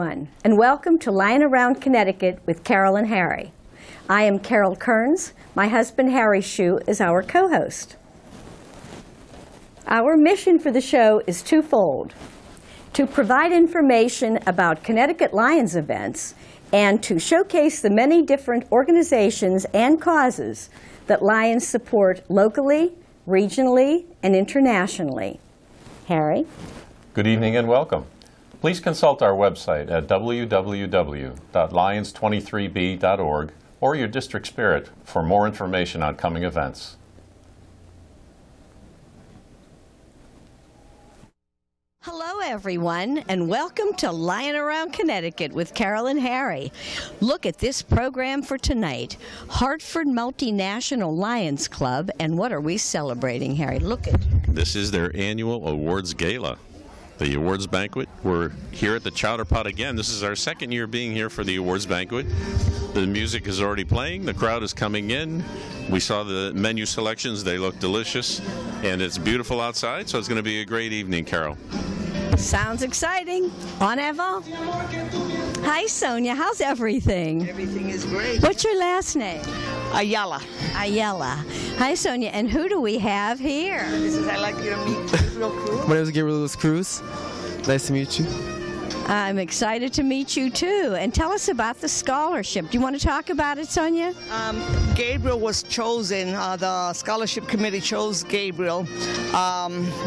everyone, and welcome to Lying Around Connecticut with Carol and Harry. I am Carol Kearns. My husband, Harry Shue, is our co-host. Our mission for the show is twofold: to provide information about Connecticut Lions events and to showcase the many different organizations and causes that Lions support locally, regionally, and internationally. Harry? Good evening and welcome. Please consult our website at www.lions23b.org or your district spirit for more information on coming events. Hello, everyone, and welcome to Lying Around Connecticut with Carol and Harry. Look at this program for tonight. Hartford Multinational Lions Club, and what are we celebrating, Harry? Look at This is their annual awards gala. The awards banquet. We're here at the Chowder Pot again. This is our second year being here for the awards banquet. The music is already playing. The crowd is coming in. We saw the menu selections. They look delicious. And it's beautiful outside, so it's going to be a great evening, Carol. Sounds exciting. En avant. Hi, Sonia. How's everything? Everything is great. What's your last name? Ayala. Ayala. Hi, Sonia. And who do we have here? This is, I'd like you to meet Gabriel Cruz. My name is Gabriel Cruz. Nice to meet you. I'm excited to meet you, too. And tell us about the scholarship. Do you want to talk about it, Sonia? Gabriel was chosen, the scholarship committee chose Gabriel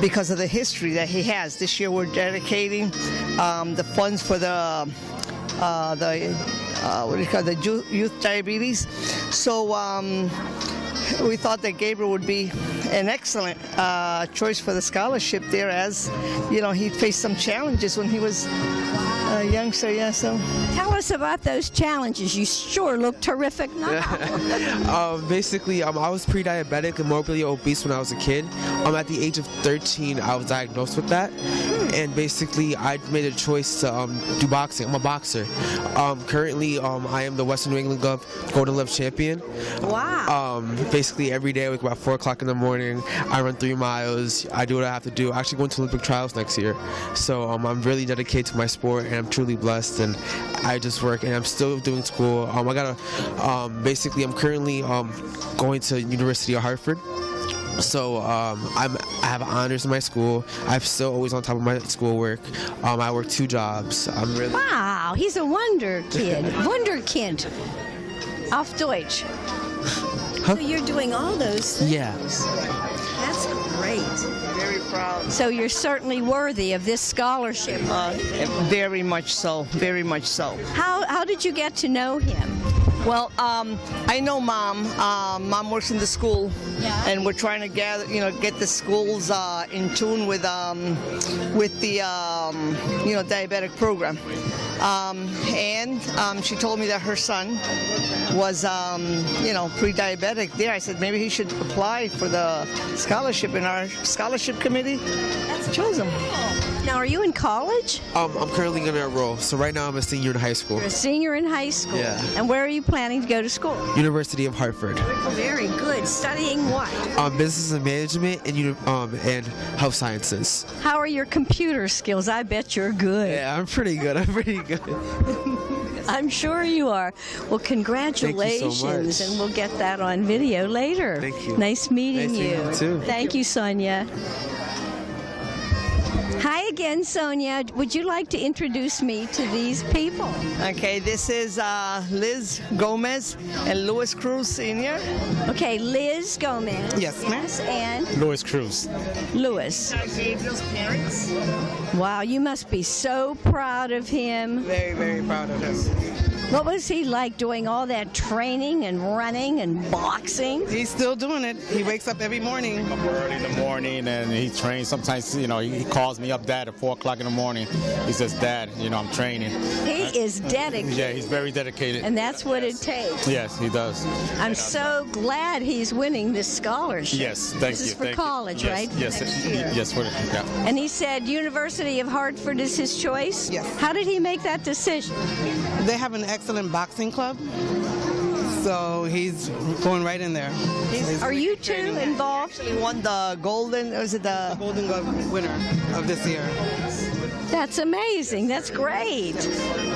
because of the history that he has. This year we're dedicating the funds for the youth diabetes. So we thought that Gabriel would be an excellent choice for the scholarship there, as you know, he faced some challenges when he was a youngster. Yeah, so tell us about those challenges. You sure look terrific now. Basically, I was pre-diabetic and morbidly obese when I was a kid. At the age of 13, I was diagnosed with that, and basically, I made a choice to do boxing. I'm a boxer. Currently, I am the Western New England Golden Glove champion. Wow. Basically, every day I wake up about 4 o'clock in the morning. I run 3 miles. I do what I have to do. I'm actually going to Olympic trials next year. So I'm really dedicated to my sport, and I'm truly blessed. And I just work, and I'm still doing school. Basically, I'm currently going to University of Hartford. So I have honors in my school. I'm still always on top of my schoolwork. I work 2 jobs. Wow, he's a wonder kid. Wunderkind. Auf Deutsch. Huh? So you're doing all those things. Yeah. That's great. very proud. So you're certainly worthy of this scholarship. Very much so. Very much so. How did you get to know him? Well, I know Mom. Mom works in the school, and we're trying to get the schools in tune with the diabetic program. And she told me that her son was pre-diabetic there. I said maybe he should apply for the scholarship, and our scholarship committee chose him. Now, are you in college? I'm currently going to enroll. So right now I'm a senior in high school. You're a senior in high school. Yeah. And where are you planning to go to school? University of Hartford. Very good. Studying what? Business and management and health sciences. How are your computer skills? I bet you're good. Yeah, I'm pretty good. I'm sure you are. Well, congratulations. Thank you so much. And we'll get that on video later. Thank you. Nice meeting you. Nice meeting you, too. Thank you, Sonia. Hi again, Sonia. Would you like to introduce me to these people? Okay, this is Liz Gomez and Louis Cruz Sr. Okay, Liz Gomez. Yes, ma'am. And Louis Cruz. Louis. Gabriel's parents. Wow, you must be so proud of him. Very, very proud of him. What was he like doing all that training and running and boxing? He's still doing it. He wakes up every morning. Up early in the morning and he trains. Sometimes, he calls me up, Dad, at 4 o'clock in the morning. He says, Dad, I'm training. He is dedicated. Yeah, he's very dedicated. And that's what it takes. Yes, he does. I'm so glad he's winning this scholarship. Yes, thank you. This is for thank college, you. right? Yes, Next year. yes, yeah. And he said University of Hartford is his choice? Yes. How did he make that decision? They have an excellent boxing club, so he's going right in there. Are you two involved? He won the Golden, Golden Glove winner of this year. That's amazing. That's great.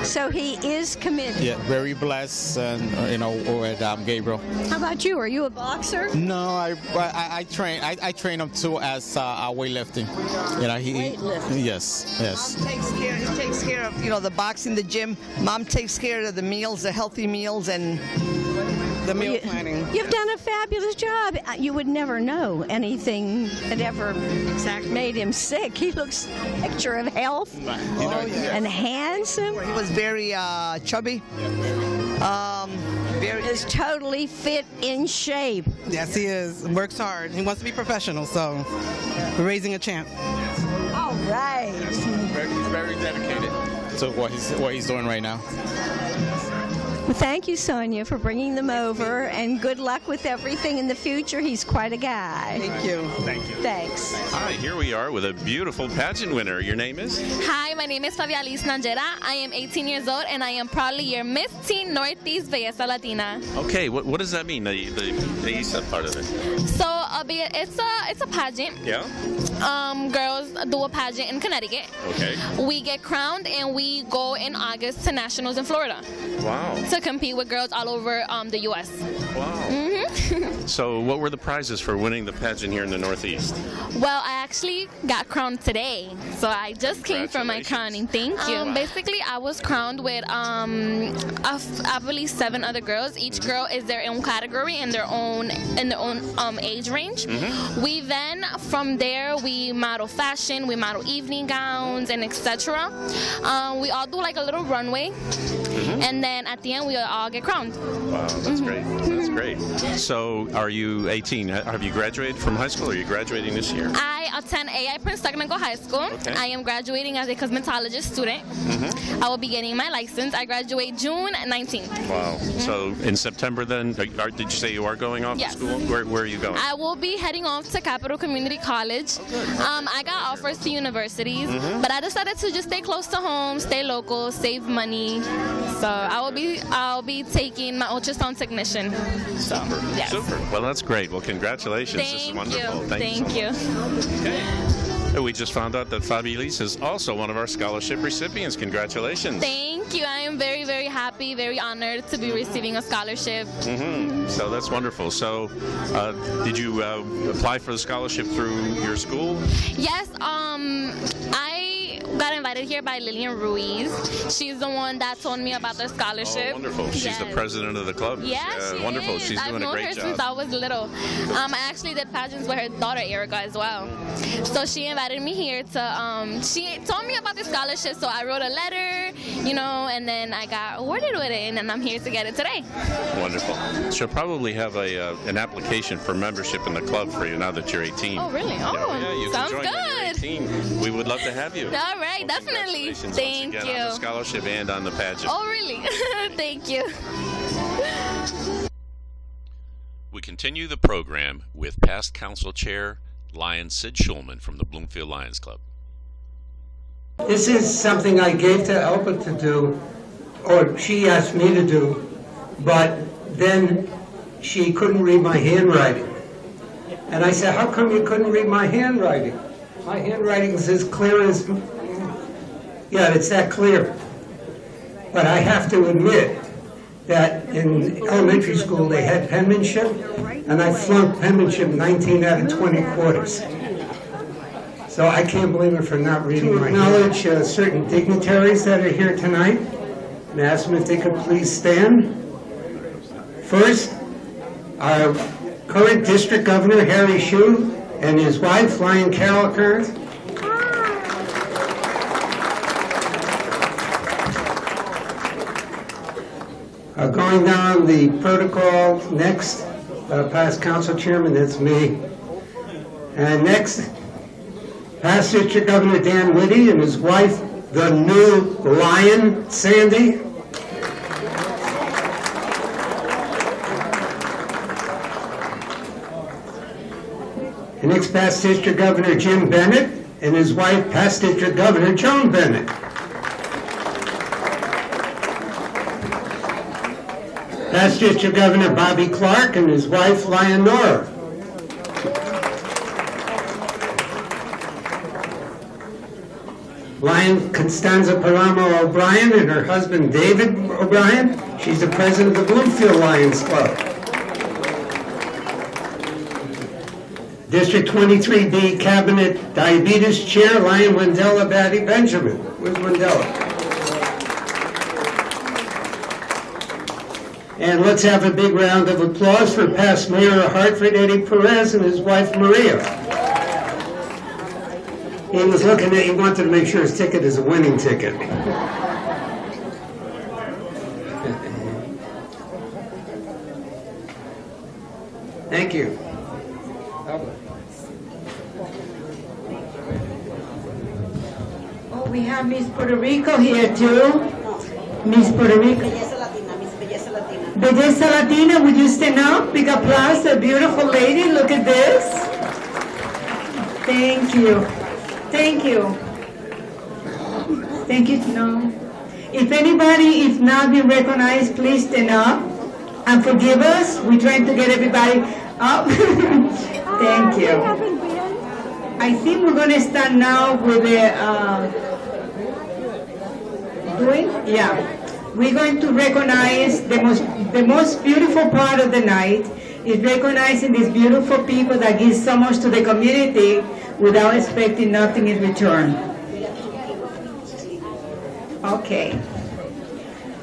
So he is committed. Yeah, very blessed, and with Gabriel. How about you? Are you a boxer? No, I train. I train him too as weightlifting. Weightlifting. Yes. He takes care of, the boxing, the gym. Mom takes care of the meals, the healthy meals, and The meal planning. You've done a fabulous job. You would never know anything had ever made him sick. He looks a picture of health and handsome. he was very chubby. Is totally fit in shape. Yes, he is. Works hard. He wants to be professional, so we're raising a champ. All right. He's very dedicated to what he's doing right now. Well, thank you, Sonia, for bringing them over, and good luck with everything in the future. He's quite a guy. Thank you. Thank you. Thanks. Hi, here we are with a beautiful pageant winner. Your name is? Hi, my name is Fabialis Nangera. I am 18 years old, and I am proudly your Miss Teen Northeast Belleza Latina. Okay, what does that mean, the Isa part of it? So it's a pageant. Yeah? Girls do a pageant in Connecticut. Okay. We get crowned, and we go in August to nationals in Florida Wow. to compete with girls all over the U.S. Wow. So what were the prizes for winning the pageant here in the Northeast? Well, I actually got crowned today, so I just came from my Congratulations. crowning. Thank you. Basically, I was crowned with I believe 7 other girls. Each girl is their own category and their own age range. We then from there we model fashion, we model evening gowns and etc. We all do like a little runway, and then at the end we all get crowned. Wow, that's great. That's great. So are you 18? Have you graduated from high school? Or are you graduating this year? I attend AI Prince Technical High School. Okay. I am graduating as a cosmetologist student. I will be getting my license. I graduate June 19th. Wow. So in September then, did you say you are going off Yes. to school? Where are you going? I will be heading off to Capital Community College. I got offers to universities, but I decided to just stay close to home, stay local, save money. So I'll be taking my ultrasound technician. So yes. Super. Well, that's great. Well, congratulations. This is Thank wonderful. you. Thank you so much. Okay. We just found out that Fabi Elise is also one of our scholarship recipients. Congratulations. Thank you. I am very, very happy, very honored to be receiving a scholarship. So that's wonderful. So did you apply for the scholarship through your school? Yes, I got invited here by Lillian Ruiz. She's the one that told me about the scholarship. Oh, wonderful. She's the Yes. president of the club. Yeah, she wonderful. is. She's doing I've known a great her job. since I was little. I actually did pageants with her daughter Erica as well. So she invited me here to. She told me about the scholarship, so I wrote a letter, and then I got awarded with it, and then I'm here to get it today. Wonderful. She'll probably have an application for membership in the club for you now that you're 18. Oh, really? Oh, yeah, you sounds can join when you're good. 18. We would love to have you. All right, definitely. Congratulations Thank once again you. on the scholarship and on the pageant. Oh, really? Thank you. We continue the program with past council chair Lion Sid Schulman from the Bloomfield Lions Club. This is something I gave to Elba to do, or she asked me to do, but then she couldn't read my handwriting. And I said, how come you couldn't read my handwriting? My handwriting is as clear as, yeah, it's that clear. But I have to admit that in elementary school they had penmanship, and I flunked penmanship 19 out of 20 quarters. So I can't blame her for not reading my handwriting. To acknowledge certain dignitaries that are here tonight, and ask them if they could please stand. First, our current district governor, Harry Shue, and his wife, Lion Carol Kearns. Going down the protocol, next, past council chairman, that's me. And next, past district governor Dan Whitty and his wife, the new Lion, Sandy. And next, past district governor Jim Bennett and his wife, past district governor Joan Bennett. Past District Governor Bobby Clark and his wife, Leonora. Lion Constanza Paramo O'Brien and her husband David O'Brien. She's the president of the Bloomfield Lions Club. District 23B Cabinet Diabetes Chair, Lion Wendella Batty Benjamin. Where's Wendella? And let's have a big round of applause for past Mayor of Hartford, Eddie Perez, and his wife, Maria. He was looking at, he wanted to make sure his ticket is a winning ticket. Thank you. Oh, we have Miss Puerto Rico here too. Miss Puerto Rico. Belleza Latina, would you stand up? Big applause, a beautiful lady. Look at this. Thank you. Thank you. Thank you. No. If anybody is not being recognized, please stand up and forgive us. We're trying to get everybody up. Thank you. I think we're going to start now with the We're going to recognize the most beautiful part of the night is recognizing these beautiful people that give so much to the community without expecting nothing in return. Okay.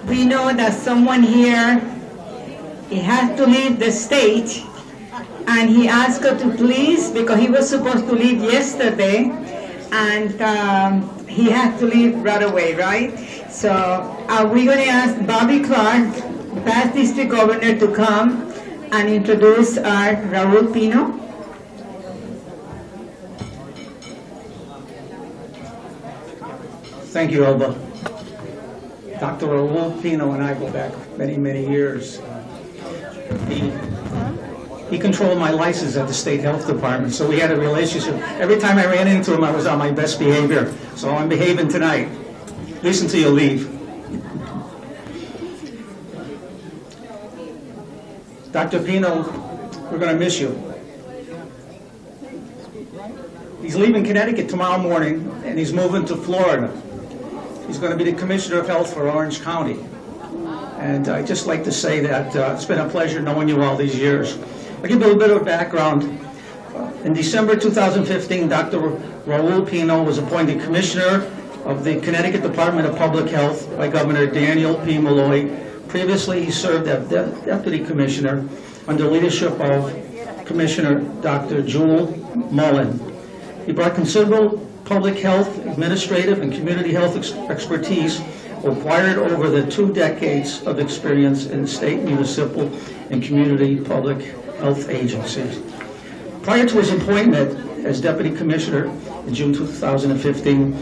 We know that someone here, he has to leave the stage, and he asked her to please, because he was supposed to leave yesterday, and he had to leave right away, right? So we're going to ask Bobby Clark, past district governor, to come and introduce our Raul Pino. Thank you, Elba. Dr. Raul Pino and I go back many, many years. He controlled my license at the State Health Department, so we had a relationship. Every time I ran into him, I was on my best behavior. So I'm behaving tonight, at least until you leave. Dr. Pino, we're going to miss you. He's leaving Connecticut tomorrow morning, and he's moving to Florida. He's going to be the Commissioner of Health for Orange County. And I'd just like to say that it's been a pleasure knowing you all these years. I'll give you a little bit of background. In December 2015, Dr. Raul Pino was appointed Commissioner of the Connecticut Department of Public Health by Governor Daniel P. Malloy. Previously, he served as Deputy Commissioner under leadership of Commissioner Dr. Jewel Mullen. He brought considerable public health, administrative, and community health expertise acquired over the 2 decades of experience in state, municipal, and community public health agencies. Prior to his appointment as Deputy Commissioner in June 2015,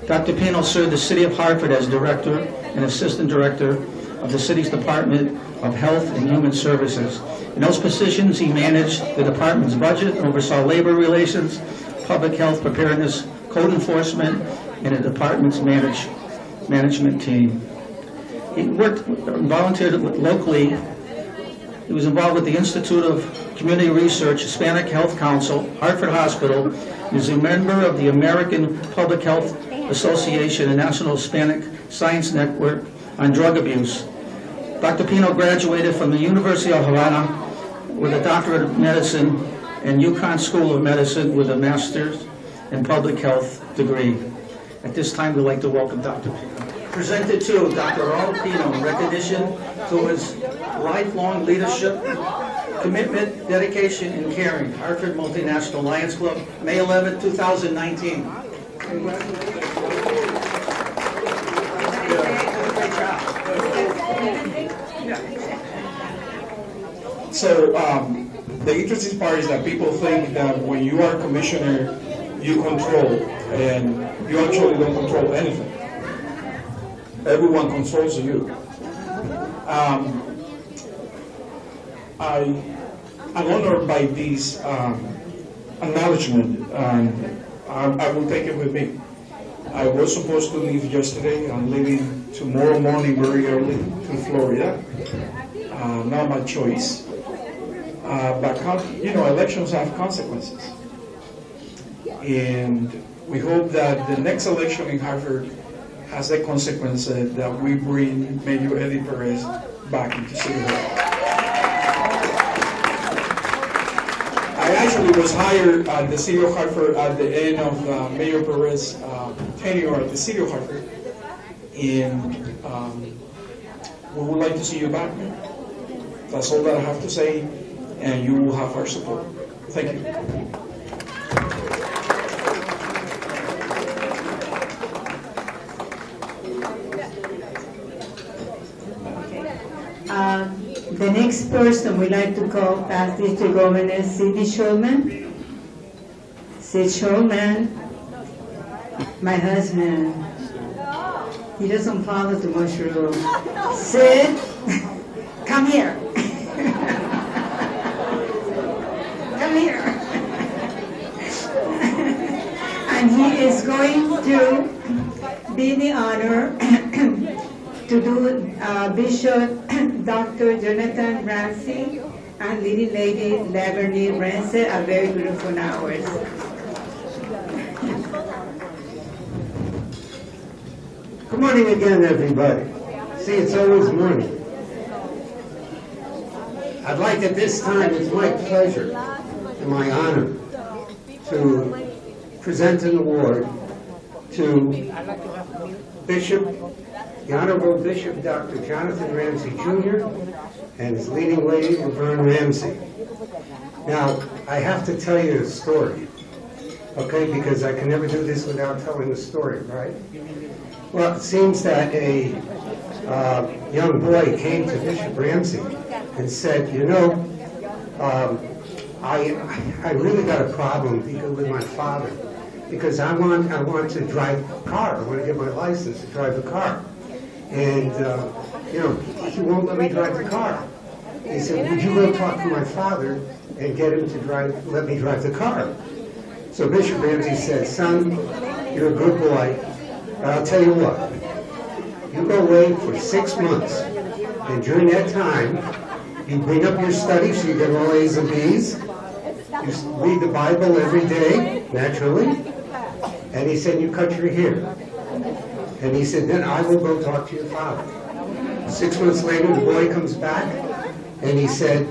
Dr. Pino served the City of Hartford as Director and Assistant Director of the City's Department of Health and Human Services. In those positions, he managed the department's budget, oversaw labor relations, public health preparedness, code enforcement, and the department's management team. He worked volunteered locally. He was involved with the Institute of Community Research, Hispanic Health Council, Hartford Hospital. He was a member of the American Public Health Association and National Hispanic Science Network on Drug Abuse. Dr. Pino graduated from the University of Havana with a doctorate of medicine and UConn School of Medicine with a master's in public health degree. At this time, we'd like to welcome Dr. Pino. Presented to Dr. Raul Pino in recognition to his lifelong leadership, commitment, dedication, and caring. Hartford Multinational Lions Club, May 11, 2019. Congratulations. Great job. So the interesting part is that people think that when you are commissioner, you control, and you actually don't control anything. Everyone controls you. I'm honored by this acknowledgement, and I will take it with me. I was supposed to leave yesterday. I'm leaving tomorrow morning very early to Florida. Not my choice. But elections have consequences. And We hope that the next election in Hartford has the consequence that we bring Mayor Eddie Perez back into City Hall. I actually was hired at the City of Hartford at the end of Mayor Perez's tenure at the City of Hartford, and we would like to see you back, Mayor. That's all that I have to say, and you will have our support. Thank you. The next person we'd like to call past District Governor Sid Shulman. Sid Shulman, my husband. He doesn't follow too much rule. Sid, come here. Come here. And he is going to be the honor to do Bishop Dr. Jonathan Ramsey and Lady Laverny Ramsey are very beautiful hours. Good morning again, everybody. See, it's always morning. I'd like at this time, it's my pleasure and my honor to present an award to the Honorable Bishop Dr. Jonathan Ramsey Jr. and his leading lady, Laverne Ramsey. Now, I have to tell you a story, okay, because I can never do this without telling a story, right? Well, it seems that a young boy came to Bishop Ramsey and said, you know, I really got a problem with my father because I want to drive a car. I want to get my license to drive a car. And, you know, he won't let me drive the car. He said, would you go talk to my father and get him to let me drive the car? So Bishop Ramsey said, son, you're a good boy, but I'll tell you what, you go away for 6 months, and during that time, you bring up your studies so you get all A's and B's, you read the Bible every day, naturally, and he said, you cut your hair. And he said, then I will go talk to your father. 6 months later, the boy comes back, and he said,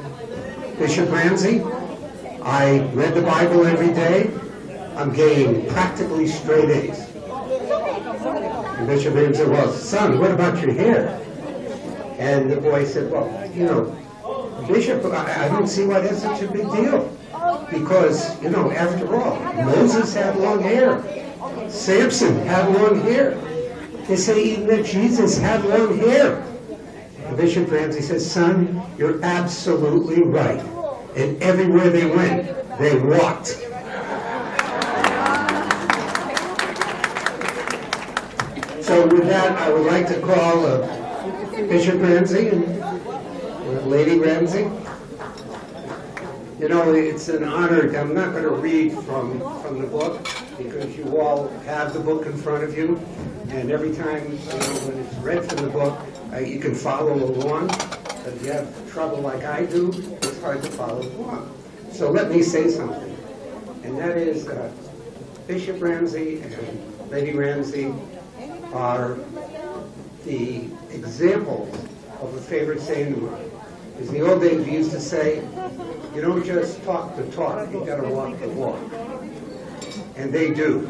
Bishop Ramsey, I read the Bible every day. I'm getting practically straight A's. And Bishop Ramsey said, well, son, what about your hair? And the boy said, well, you know, Bishop, I don't see why that's such a big deal. Because, you know, after all, Moses had long hair. Samson had long hair. They say even that Jesus had long hair. And Bishop Ramsey says, son, you're absolutely right. And everywhere they went, they walked. So with that, I would like to call Bishop Ramsey and Lady Ramsey. You know, it's an honor. I'm not going to read from the book because you all have the book in front of you, and every time when it's read from the book, you can follow along. But if you have trouble like I do, it's hard to follow along. So let me say something, and that is Bishop Ramsey and Lady Ramsey are the examples of a favorite saying of mine. In the old days, we used to say, you don't just talk the talk, you got to walk the walk. And they do.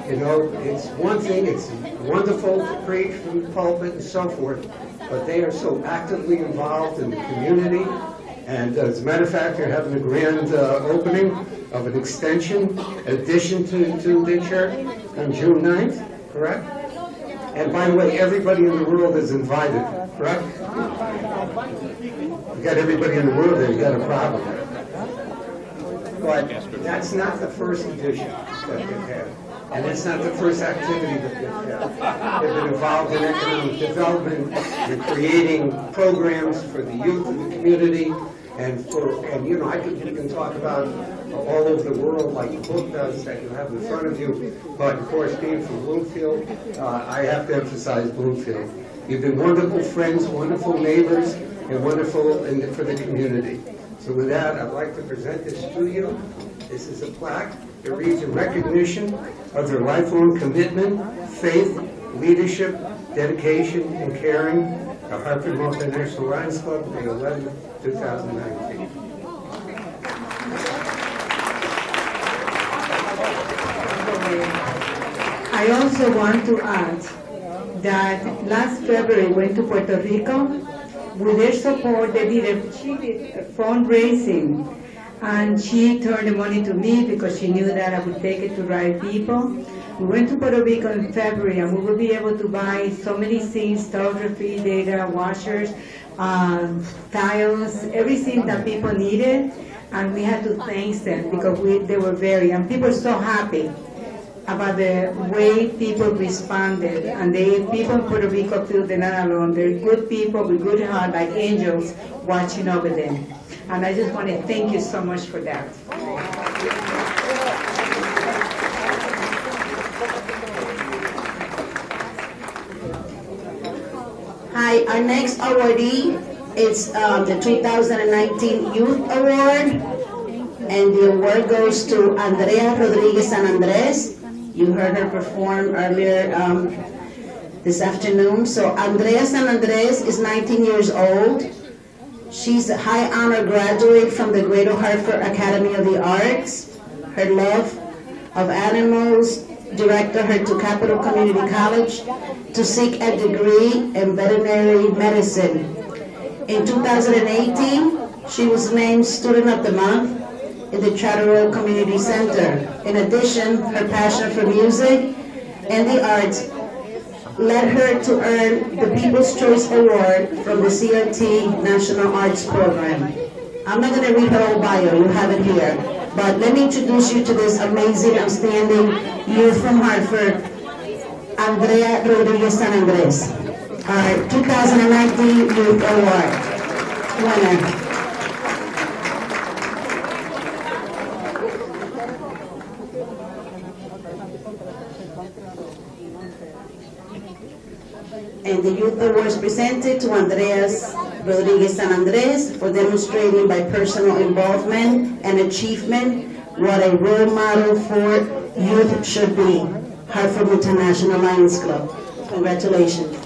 You know, it's one thing, it's wonderful to preach from the pulpit and so forth, but they are so actively involved in the community. And as a matter of fact, they're having a grand opening of an extension addition to the church on June 9th, correct? And by the way, everybody in the world is invited, correct? You got everybody in the world there, you got a problem. But that's not the first edition that they've had. And it's not the first activity that they've had. They've been involved in economic development, in creating programs for the youth of the community, and you know, you can talk about all over the world like the book does that you have in front of you. But of course, being from Bloomfield, I have to emphasize Bloomfield. You've been wonderful friends, wonderful neighbors, and wonderful for the community. So with that, I'd like to present this to you. This is a plaque It reads in recognition of their lifelong commitment, faith, leadership, dedication, and caring to Hartford Multinational Lions Club, May 11, 2019. I also want to add that last February we went to Puerto Rico. With their support, she did fundraising, and she turned the money to me because she knew that I would take it to right people. We went to Puerto Rico in February, and we will be able to buy so many things: photography, data, washers, tiles, everything that people needed. And we had to thank them because they were and people were so happy about the way people responded, and people in Puerto Rico feel they're not alone. They're good people with good heart, like angels, watching over them. And I just want to thank you so much for that. Hi, our next awardee is the 2019 Youth Award, and the award goes to Andrea Rodriguez San Andres. You heard her perform earlier this afternoon. So Andrea San Andres is 19 years old. She's a high honor graduate from the Greater Hartford Academy of the Arts. Her love of animals directed her to Capital Community College to seek a degree in veterinary medicine. In 2018, she was named Student of the Month in the Charter Community Center. In addition, her passion for music and the arts led her to earn the People's Choice Award from the CRT National Arts Program. I'm not going to read her whole bio, you have it here, but let me introduce you to this amazing, outstanding youth from Hartford, Andrea Rodriguez San Andres, our 2019 Youth Award winner. And the Youth Award is presented to Andreas Rodriguez San Andres for demonstrating by personal involvement and achievement what a role model for youth should be. Hartford International Lions Club. Congratulations.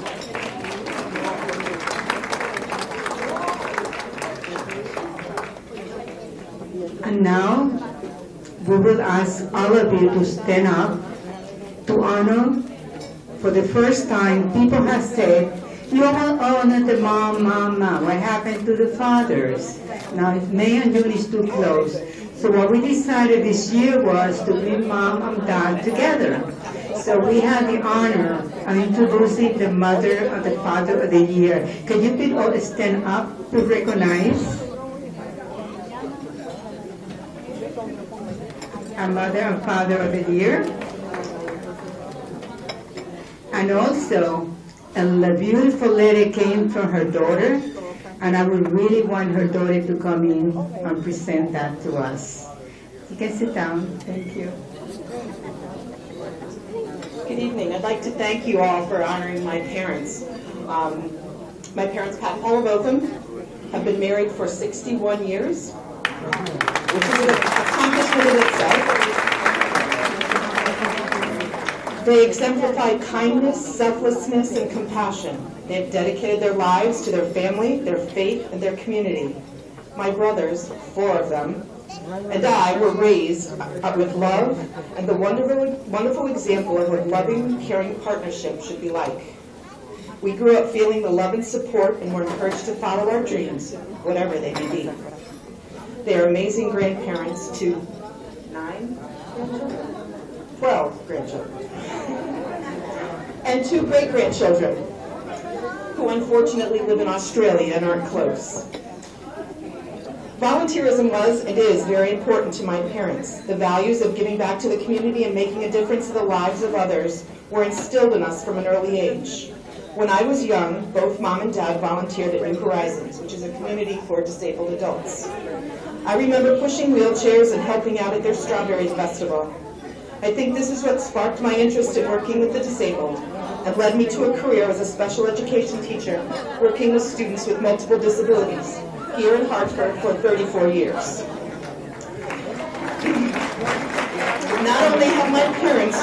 And now, we will ask all of you to stand up to honor. For the first time, people have said, you all honor the mom. What happened to the fathers? Now, May and June is too close. So what we decided this year was to bring mom and dad together. So we had the honor of introducing the mother and the father of the year. Can you please all stand up to recognize our mother and father of the year? And also, a beautiful letter came from her daughter, and I would really want her daughter to come in and present that to us. You can sit down. Thank you. Good evening. I'd like to thank you all for honoring my parents. My parents, Pat and Paula Botham, have been married for 61 years, which is an accomplishment in itself. They exemplify kindness, selflessness, and compassion. They have dedicated their lives to their family, their faith, and their community. My brothers, 4 of them, and I were raised with love and the wonderful example of what loving, caring partnership should be like. We grew up feeling the love and support and were encouraged to follow our dreams, whatever they may be. They are amazing grandparents to 9 grandchildren? 12 grandchildren. And 2 great-grandchildren, who unfortunately live in Australia and aren't close. Volunteerism was and is very important to my parents. The values of giving back to the community and making a difference in the lives of others were instilled in us from an early age. When I was young, both mom and dad volunteered at New Horizons, which is a community for disabled adults. I remember pushing wheelchairs and helping out at their Strawberry Festival. I think this is what sparked my interest in working with the disabled and led me to a career as a special education teacher working with students with multiple disabilities here in Hartford for 34 years. Not only have my parents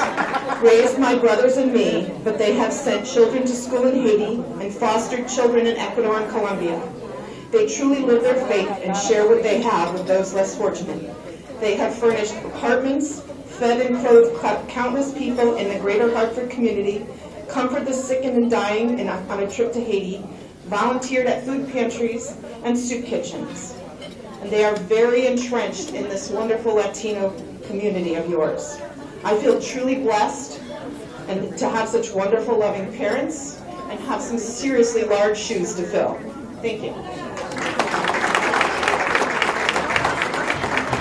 raised my brothers and me, but they have sent children to school in Haiti and fostered children in Ecuador and Colombia. They truly live their faith and share what they have with those less fortunate. They have furnished apartments, fed and clothed countless people in the greater Hartford community, comforted the sick and the dying on a trip to Haiti, volunteered at food pantries and soup kitchens. And they are very entrenched in this wonderful Latino community of yours. I feel truly blessed and to have such wonderful, loving parents and have some seriously large shoes to fill. Thank you.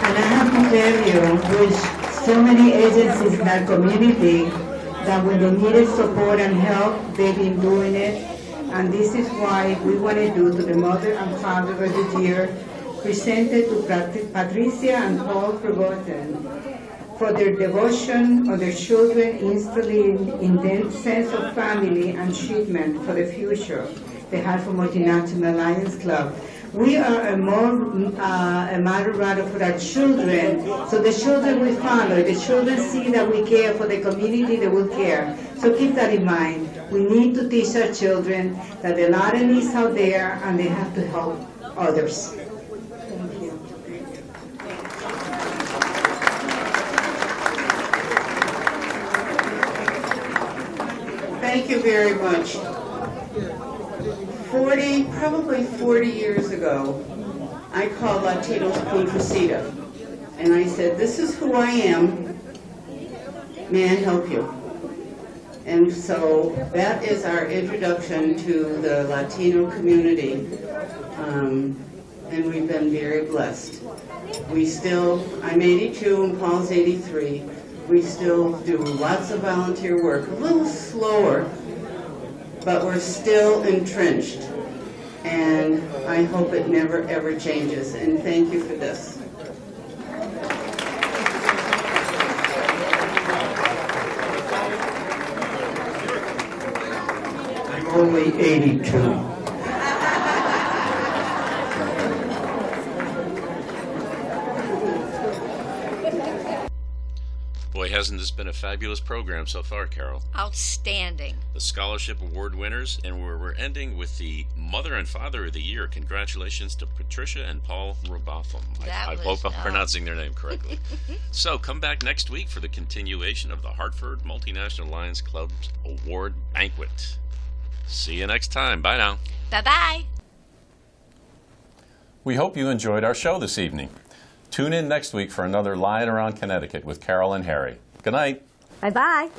And I have to tell you, with so many agencies in our community, that when they needed support and help, they've been doing it. And this is why we want to do to the mother and father of the year, presented to Patricia and Paul Provosten for their devotion of their children, instilling intense sense of family and treatment for the future. The Hartford Multinational Lions Club. We are a matter rather for our children, so the children will follow. The children see that we care for the community, they will care. So keep that in mind. We need to teach our children that there are a lot of needs out there and they have to help others. Thank you. Thank you very much. Probably 40 years ago, I called Latinos Contracita, and I said, this is who I am, may I help you? And so that is our introduction to the Latino community, and we've been very blessed. I'm 82 and Paul's 83. We still do lots of volunteer work, a little slower, but we're still entrenched. And I hope it never, ever changes. And thank you for this. I'm only 82. Boy, hasn't this been a fabulous program so far, Carol? Outstanding. The Scholarship Award winners, and we're ending with the Mother and Father of the Year. Congratulations to Patricia and Paul Robotham. I hope I'm pronouncing their name correctly. So come back next week for the continuation of the Hartford Multinational Lions Club's Award Banquet. See you next time. Bye now. Bye-bye. We hope you enjoyed our show this evening. Tune in next week for another Lion Around Connecticut with Carol and Harry. Good night. Bye-bye.